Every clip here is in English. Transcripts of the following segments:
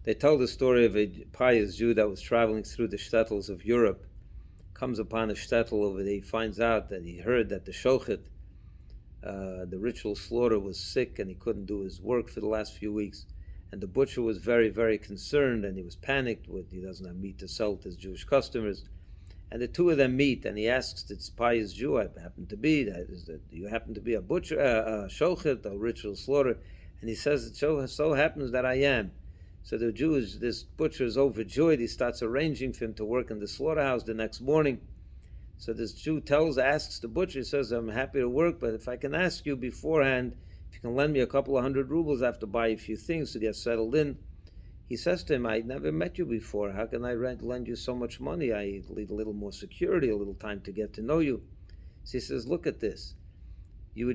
They tell the story of a pious Jew that was traveling through the shtetls of Europe, comes upon a shtetl over there. He finds out that he heard that the shochet, the ritual slaughter, was sick and he couldn't do his work for the last few weeks. And the butcher was very, very concerned, and he was panicked with he doesn't have meat to sell to his Jewish customers. And the two of them meet, and he asks this pious Jew, I happen to be, you happen to be a butcher, a shochet, a ritual slaughter? And he says, it so happens that I am. So the Jew, this butcher is overjoyed. He starts arranging for him to work in the slaughterhouse the next morning. So this Jew asks the butcher, he says, I'm happy to work, but if I can ask you beforehand, if you can lend me a couple of hundred rubles, I have to buy a few things to get settled in. He says to him, I never met you before. How can I lend you so much money? I need a little more security, a little time to get to know you. So he says, look at this. You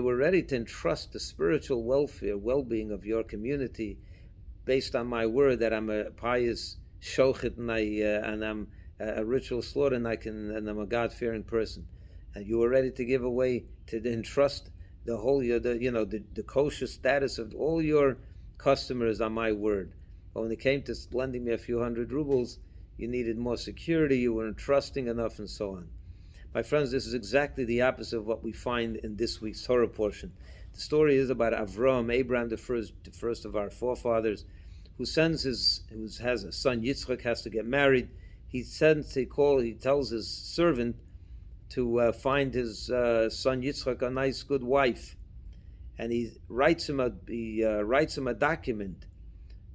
were ready to entrust the spiritual welfare, well-being of your community based on my word that I'm a pious shochet and I'm a ritual slaughter and I'm a God-fearing person. And you were ready to give away, to entrust the whole, the kosher status of all your customers on my word. But when it came to lending me a few hundred rubles, you needed more security, you weren't trusting enough, and so on. My friends, this is exactly the opposite of what we find in this week's Torah portion. The story is about Avram, Abraham, the first of our forefathers, who has a son, Yitzchak, has to get married. He tells his servant to find his son Yitzchak a nice, good wife, and he writes him a document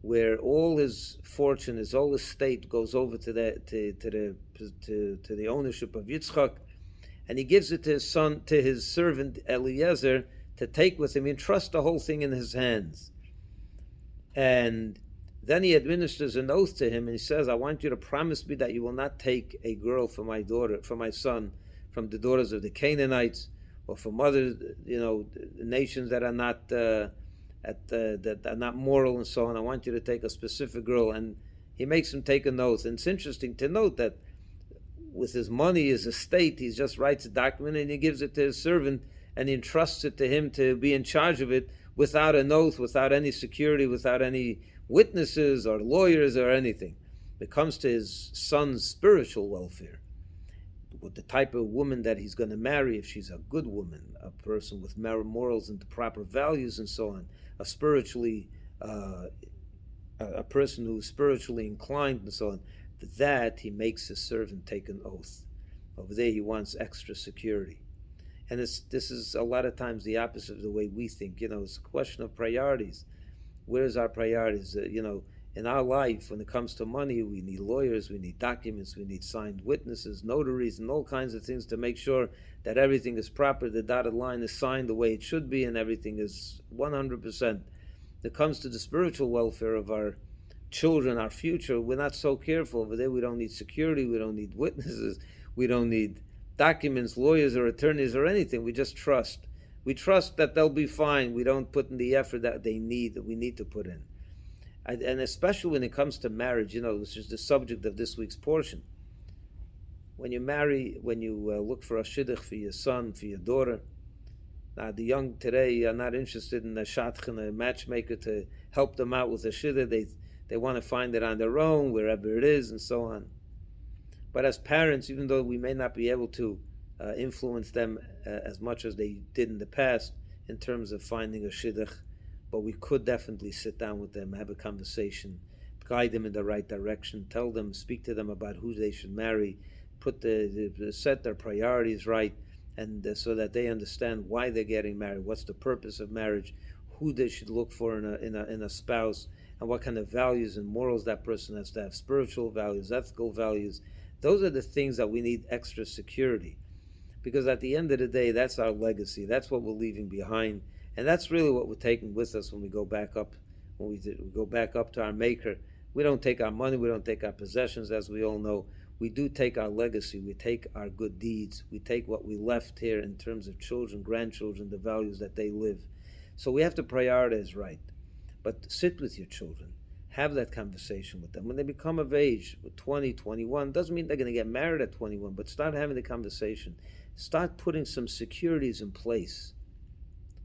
where all his fortune, his whole estate, goes over to the ownership of Yitzchak, and he gives it to his servant Eliezer to take with him. He entrusts the whole thing in his hands, and then he administers an oath to him, and he says, I want you to promise me that you will not take a girl for my son, from the daughters of the Canaanites, or from other, nations that are not that are not moral and so on. I want you to take a specific girl. And he makes him take an oath. And it's interesting to note that with his money, his estate, he just writes a document and he gives it to his servant, and he entrusts it to him to be in charge of it without an oath, without any security, without any witnesses or lawyers or anything. It comes to his son's spiritual welfare, with the type of woman that he's going to marry, if she's a good woman, a person with morals and the proper values and so on, a person who's spiritually inclined and so on, that he makes his servant take an oath. Over there he wants extra security. And this is a lot of times the opposite of the way we think. It's a question of priorities. Where's our priorities? In our life, when it comes to money, we need lawyers, we need documents, we need signed witnesses, notaries, and all kinds of things to make sure that everything is proper, the dotted line is signed the way it should be, and everything is 100%. When it comes to the spiritual welfare of our children, our future, we're not so careful. Over there, we don't need security, we don't need witnesses, we don't need documents, lawyers, or attorneys, or anything. We just trust. We trust that they'll be fine. We don't put in the effort that we need to put in. And especially when it comes to marriage, which is the subject of this week's portion. When you marry, when you look for a shidduch for your son, for your daughter, now the young today are not interested in a shadchan, a matchmaker, to help them out with a shidduch. They want to find it on their own, wherever it is, and so on. But as parents, even though we may not be able to influence them as much as they did in the past in terms of finding a shidduch, but we could definitely sit down with them, have a conversation, guide them in the right direction, speak to them about who they should marry, set their priorities right, and so that they understand why they're getting married, what's the purpose of marriage, who they should look for in a spouse, and what kind of values and morals that person has to have, spiritual values, ethical values. Those are the things that we need extra security, because at the end of the day, that's our legacy. That's what we're leaving behind. And that's really what we're taking with us when we go back up. When we go back up to our Maker, we don't take our money, we don't take our possessions, as we all know. We do take our legacy, we take our good deeds, we take what we left here in terms of children, grandchildren, the values that they live. So we have to prioritize right. But sit with your children, have that conversation with them. When they become of age, 20, 21, doesn't mean they're going to get married at 21, but start having the conversation. Start putting some securities in place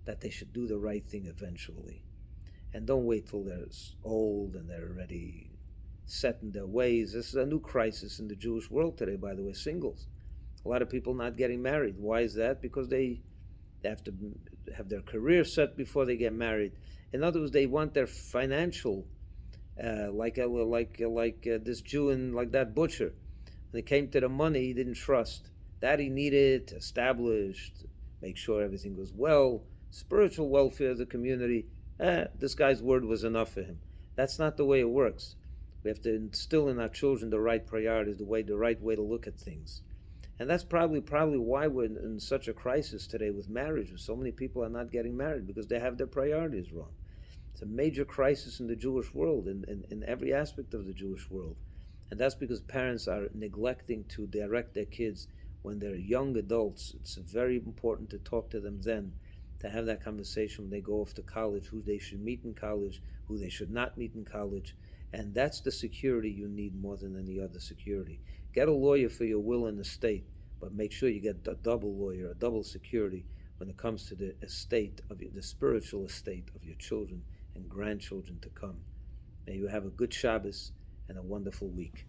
that they should do the right thing eventually. And don't wait till they're old and they're already set in their ways. This is a new crisis in the Jewish world today, by the way, singles. A lot of people not getting married. Why is that? Because they have to have their career set before they get married. In other words, they want their financial, like this Jew and like that butcher. When it came to the money, he didn't trust. That he needed to establish, to make sure everything was well, spiritual welfare of the community. This guy's word was enough for him. That's not the way it works. We have to instill in our children the right priorities, the right way to look at things. And that's probably why we're in such a crisis today with marriage. So many people are not getting married because they have their priorities wrong. It's a major crisis in the Jewish world, in every aspect of the Jewish world. And that's because parents are neglecting to direct their kids when they're young adults. It's very important to talk to them then, to have that conversation when they go off to college, who they should meet in college, who they should not meet in college. And that's the security you need more than any other security. Get a lawyer for your will and estate, but make sure you get a double lawyer, a double security when it comes to the estate of the spiritual estate of your children and grandchildren to come. May you have a good Shabbos and a wonderful week.